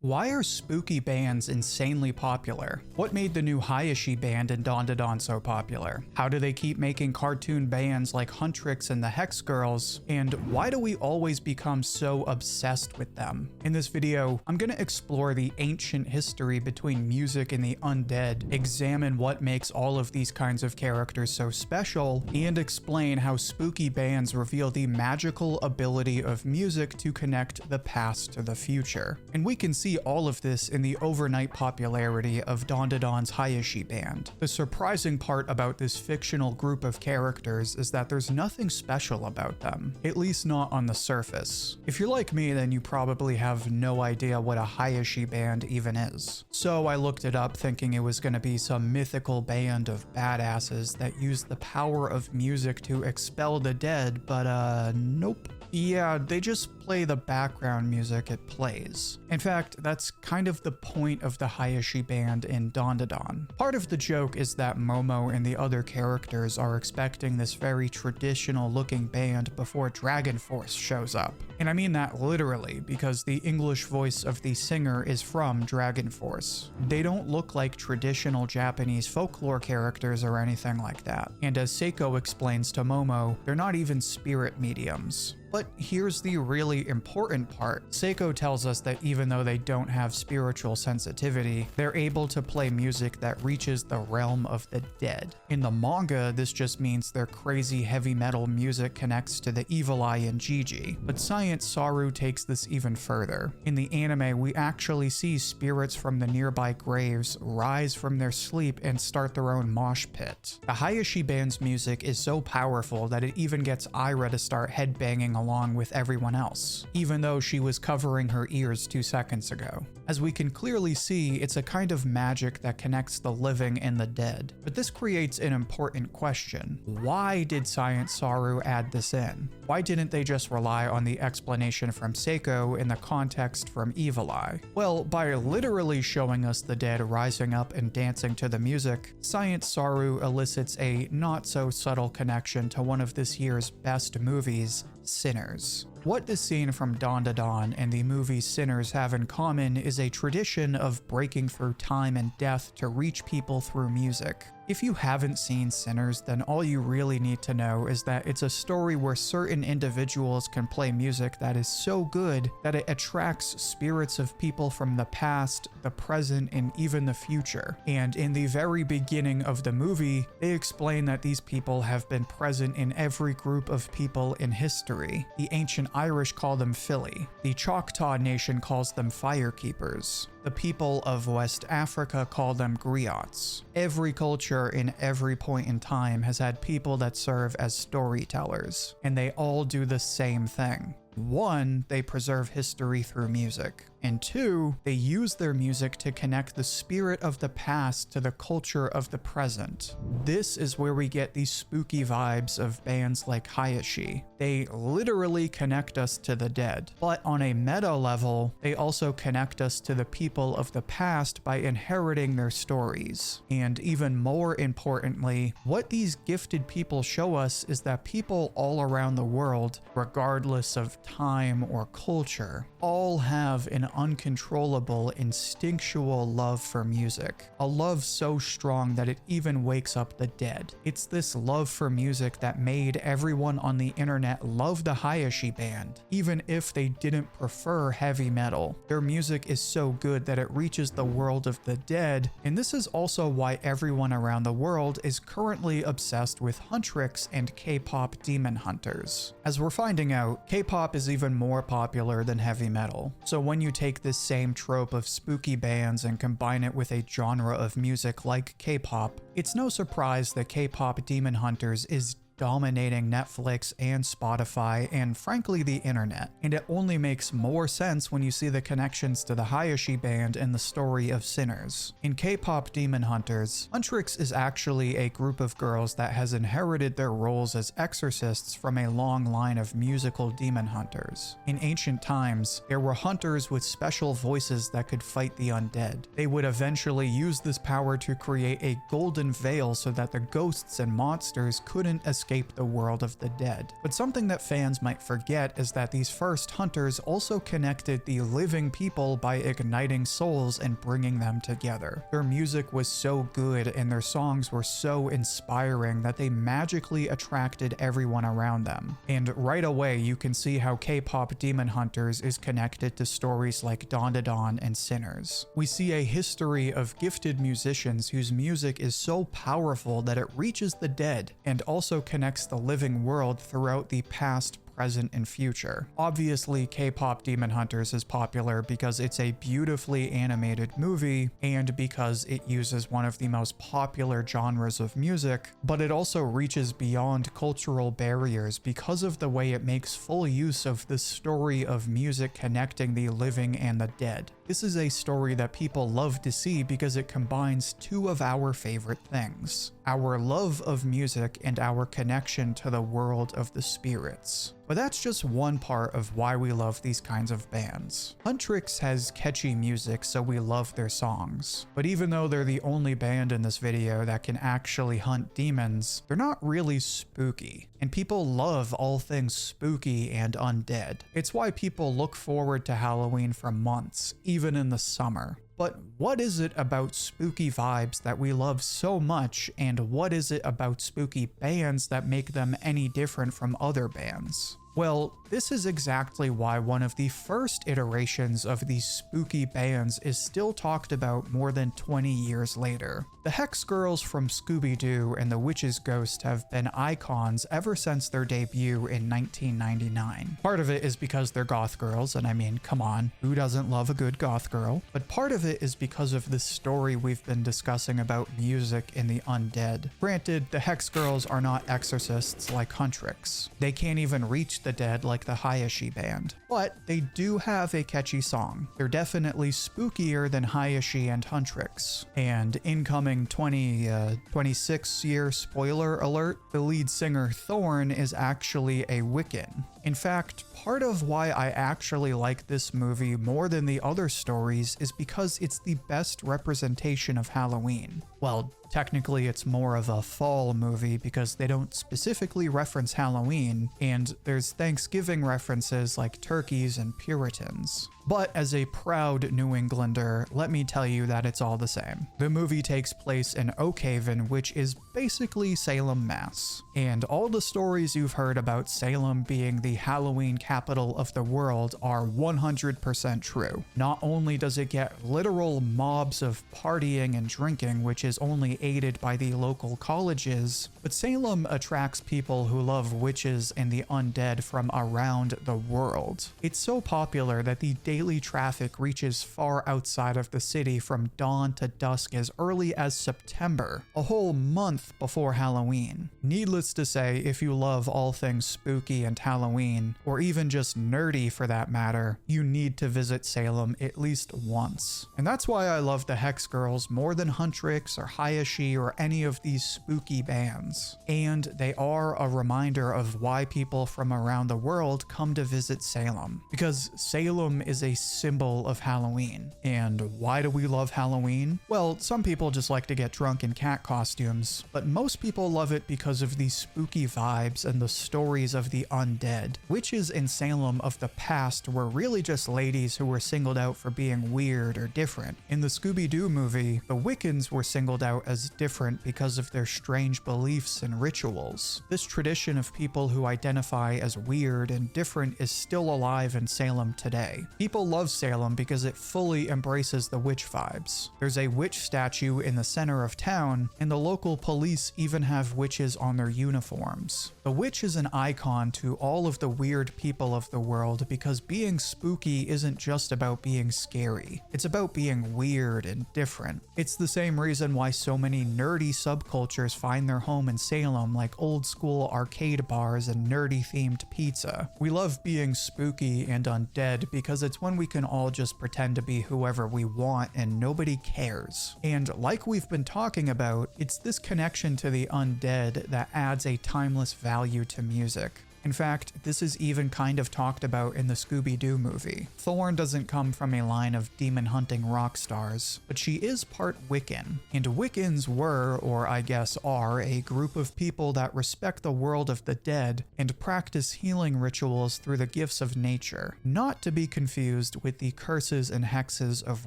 Why are spooky bands insanely popular? What made the new Hayashi band and dandadan so popular? How do they keep making cartoon bands like Huntrix and the Hex Girls? And why do we always become so obsessed with them? In this video, I'm gonna explore the ancient history between music and the undead, examine what makes all of these kinds of characters so special, and explain how spooky bands reveal the magical ability of music to connect the past to the future. And we can see all of this in the overnight popularity of dandadan's Hayashi band. The surprising part about this fictional group of characters is that there's nothing special about them, at least not on the surface. If you're like me, then you probably have no idea what a Hayashi band even is. So I looked it up thinking it was going to be some mythical band of badasses that use the power of music to expel the dead, but nope. Yeah, they just play the background music it plays. In fact, that's kind of the point of the Hayashi band in dandadan. Part of the joke is that Momo and the other characters are expecting this very traditional looking band before Dragon Force shows up. And I mean that literally, because the English voice of the singer is from Dragon Force. They don't look like traditional Japanese folklore characters or anything like that. And as Seiko explains to Momo, they're not even spirit mediums. But here's the really important part. Seiko tells us that even though they don't have spiritual sensitivity, they're able to play music that reaches the realm of the dead. In the manga, this just means their crazy heavy metal music connects to the evil eye in Gigi. But Science Saru takes this even further. In the anime, we actually see spirits from the nearby graves rise from their sleep and start their own mosh pit. The Hayashi band's music is so powerful that it even gets Aira to start headbanging along with everyone else, even though she was covering her ears 2 seconds ago. As we can clearly see, it's a kind of magic that connects the living and the dead. But this creates an important question. Why did Science Saru add this in? Why didn't they just rely on the explanation from Seiko and the context from Evil Eye? Well, by literally showing us the dead rising up and dancing to the music, Science Saru elicits a not so subtle connection to one of this year's best movies, Sinners. What this scene from dandadan and the movie Sinners have in common is a tradition of breaking through time and death to reach people through music. If you haven't seen Sinners, then all you really need to know is that it's a story where certain individuals can play music that is so good that it attracts spirits of people from the past, the present, and even the future. And in the very beginning of the movie, they explain that these people have been present in every group of people in history. The ancient Irish call them Philly. The Choctaw Nation calls them Firekeepers. The people of West Africa call them griots. Every culture in every point in time has had people that serve as storytellers, and they all do the same thing. 1, they preserve history through music. And 2, they use their music to connect the spirit of the past to the culture of the present. This is where we get these spooky vibes of bands like Hayashi. They literally connect us to the dead. But on a meta level, they also connect us to the people of the past by inheriting their stories. And even more importantly, what these gifted people show us is that people all around the world, regardless of time or culture, all have an uncontrollable, instinctual love for music. A love so strong that it even wakes up the dead. It's this love for music that made everyone on the internet love the Hayashi band, even if they didn't prefer heavy metal. Their music is so good that it reaches the world of the dead, and this is also why everyone around the world is currently obsessed with Huntrix and K-pop demon hunters. As we're finding out, K-pop is even more popular than heavy metal. So when you take this same trope of spooky bands and combine it with a genre of music like K-pop, it's no surprise that K-pop demon hunters is dominating Netflix and Spotify and frankly the internet. And it only makes more sense when you see the connections to the Hayashi band and the story of Sinners. In K-pop Demon Hunters, Huntrix is actually a group of girls that has inherited their roles as exorcists from a long line of musical demon hunters. In ancient times, there were hunters with special voices that could fight the undead. They would eventually use this power to create a golden veil so that the ghosts and monsters couldn't escape escape the world of the dead. But something that fans might forget is that these first hunters also connected the living people by igniting souls and bringing them together. Their music was so good and their songs were so inspiring that they magically attracted everyone around them. And right away you can see how K-pop Demon Hunters is connected to stories like Dandadan and Sinners. We see a history of gifted musicians whose music is so powerful that it reaches the dead and also connects the living world throughout the past, present, and future. Obviously, K-pop Demon Hunters is popular because it's a beautifully animated movie and because it uses one of the most popular genres of music, but it also reaches beyond cultural barriers because of the way it makes full use of the story of music connecting the living and the dead. This is a story that people love to see because it combines two of our favorite things: our love of music and our connection to the world of the spirits. But that's just one part of why we love these kinds of bands. Huntrix has catchy music, so we love their songs. But even though they're the only band in this video that can actually hunt demons, they're not really spooky. And people love all things spooky and undead. It's why people look forward to Halloween for months, even in the summer. But what is it about spooky vibes that we love so much, and what is it about spooky bands that make them any different from other bands? Well, this is exactly why one of the first iterations of these spooky bands is still talked about more than 20 years later. The Hex Girls from Scooby-Doo and the Witch's Ghost have been icons ever since their debut in 1999. Part of it is because they're goth girls, and I mean, come on, who doesn't love a good goth girl? But part of it is because of the story we've been discussing about music in the undead. Granted, the Hex Girls are not exorcists like Huntrix. They can't even reach the dead like the Hayashi band, but they do have a catchy song. They're definitely spookier than Hayashi and Huntrix. And incoming 26 year spoiler alert, the lead singer Thorn is actually a Wiccan. In fact, part of why I actually like this movie more than the other stories is because it's the best representation of Halloween. Well, technically it's more of a fall movie because they don't specifically reference Halloween, and there's Thanksgiving references like turkeys and Puritans. But as a proud New Englander, let me tell you that it's all the same. The movie takes place in Oak Haven, which is basically Salem, Mass. And all the stories you've heard about Salem being the Halloween capital of the world are 100% true. Not only does it get literal mobs of partying and drinking, which is only aided by the local colleges, but Salem attracts people who love witches and the undead from around the world. It's so popular that the daily traffic reaches far outside of the city from dawn to dusk as early as September, a whole month before Halloween. Needless to say, if you love all things spooky and Halloween, or even just nerdy for that matter, you need to visit Salem at least once. And that's why I love the Hex Girls more than Huntrix or Hayashi or any of these spooky bands. And they are a reminder of why people from around the world come to visit Salem. Because Salem is a symbol of Halloween. And why do we love Halloween? Well, some people just like to get drunk in cat costumes, but most people love it because of the spooky vibes and the stories of the undead. Witches in Salem of the past were really just ladies who were singled out for being weird or different. In the Scooby-Doo movie, the Wiccans were singled out as different because of their strange beliefs and rituals. This tradition of people who identify as weird and different is still alive in Salem today. People love Salem because it fully embraces the witch vibes. There's a witch statue in the center of town, and the local police even have witches on their uniforms. The witch is an icon to all of the weird people of the world because being spooky isn't just about being scary. It's about being weird and different. It's the same reason why so many nerdy subcultures find their home in Salem, like old school arcade bars and nerdy themed pizza. We love being spooky and undead because it's when we can all just pretend to be whoever we want and nobody cares. And like we've been talking about, it's this connection to the undead that adds a timeless value to music. In fact, this is even kind of talked about in the Scooby-Doo movie. Thorn doesn't come from a line of demon-hunting rock stars, but she is part Wiccan. And Wiccans were, or I guess are, a group of people that respect the world of the dead and practice healing rituals through the gifts of nature, not to be confused with the curses and hexes of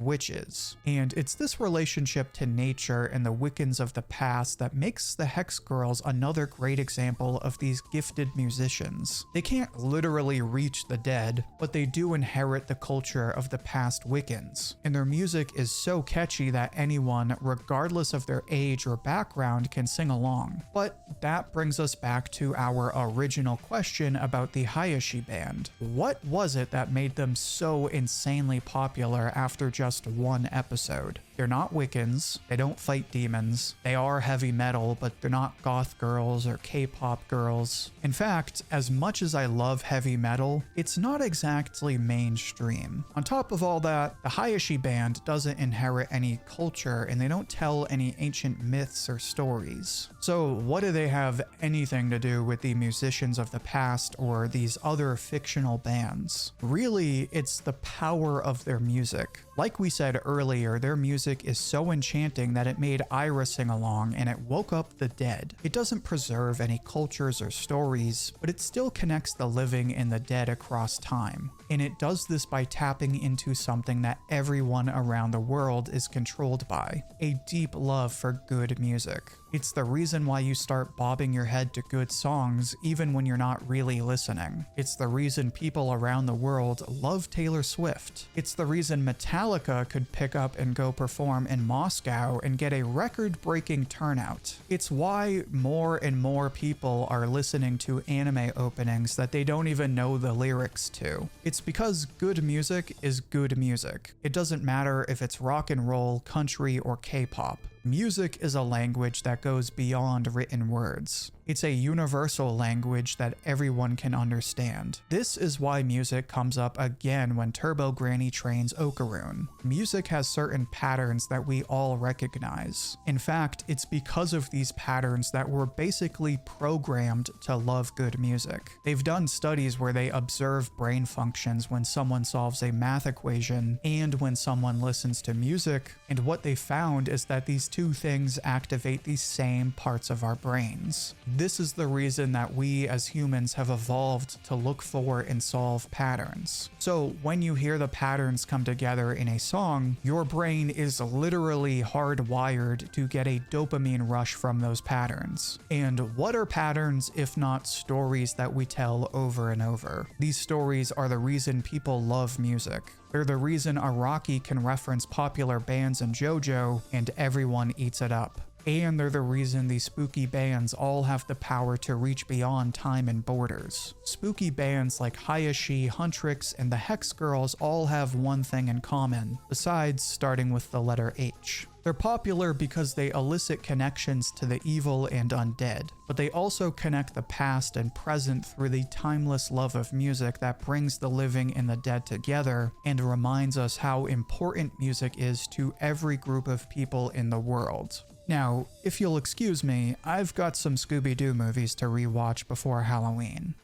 witches. And it's this relationship to nature and the Wiccans of the past that makes the Hex Girls another great example of these gifted musicians. They can't literally reach the dead, but they do inherit the culture of the past Wiccans, and their music is so catchy that anyone, regardless of their age or background, can sing along. But that brings us back to our original question about the Hayashi band. What was it that made them so insanely popular after just one episode? They're not Wiccans, they don't fight demons, they are heavy metal, but they're not goth girls or K-pop girls. In fact, as much as I love heavy metal, it's not exactly mainstream. On top of all that, the Hayashi band doesn't inherit any culture and they don't tell any ancient myths or stories. So what do they have anything to do with the musicians of the past or these other fictional bands? Really, it's the power of their music. Like we said earlier, their music is so enchanting that it made Ira sing along and it woke up the dead. It doesn't preserve any cultures or stories, but it still connects the living and the dead across time. And it does this by tapping into something that everyone around the world is controlled by: a deep love for good music. It's the reason why you start bobbing your head to good songs even when you're not really listening. It's the reason people around the world love Taylor Swift. It's the reason Metallica could pick up and go perform in Moscow and get a record-breaking turnout. It's why more and more people are listening to anime openings that they don't even know the lyrics to. It's because good music is good music. It doesn't matter if it's rock and roll, country, or K-pop. Music is a language that goes beyond written words. It's a universal language that everyone can understand. This is why music comes up again when Turbo Granny trains Okaroon. Music has certain patterns that we all recognize. In fact, it's because of these patterns that we're basically programmed to love good music. They've done studies where they observe brain functions when someone solves a math equation and when someone listens to music, and what they found is that these two things activate the same parts of our brains. This is the reason that we as humans have evolved to look for and solve patterns. So when you hear the patterns come together in a song, your brain is literally hardwired to get a dopamine rush from those patterns. And what are patterns if not stories that we tell over and over? These stories are the reason people love music. They're the reason Araki can reference popular bands in JoJo and everyone eats it up. And they're the reason these spooky bands all have the power to reach beyond time and borders. Spooky bands like Hayashi, Huntrix, and the Hex Girls all have one thing in common, besides starting with the letter H. They're popular because they elicit connections to the evil and undead, but they also connect the past and present through the timeless love of music that brings the living and the dead together and reminds us how important music is to every group of people in the world. Now, if you'll excuse me, I've got some Scooby-Doo movies to rewatch before Halloween.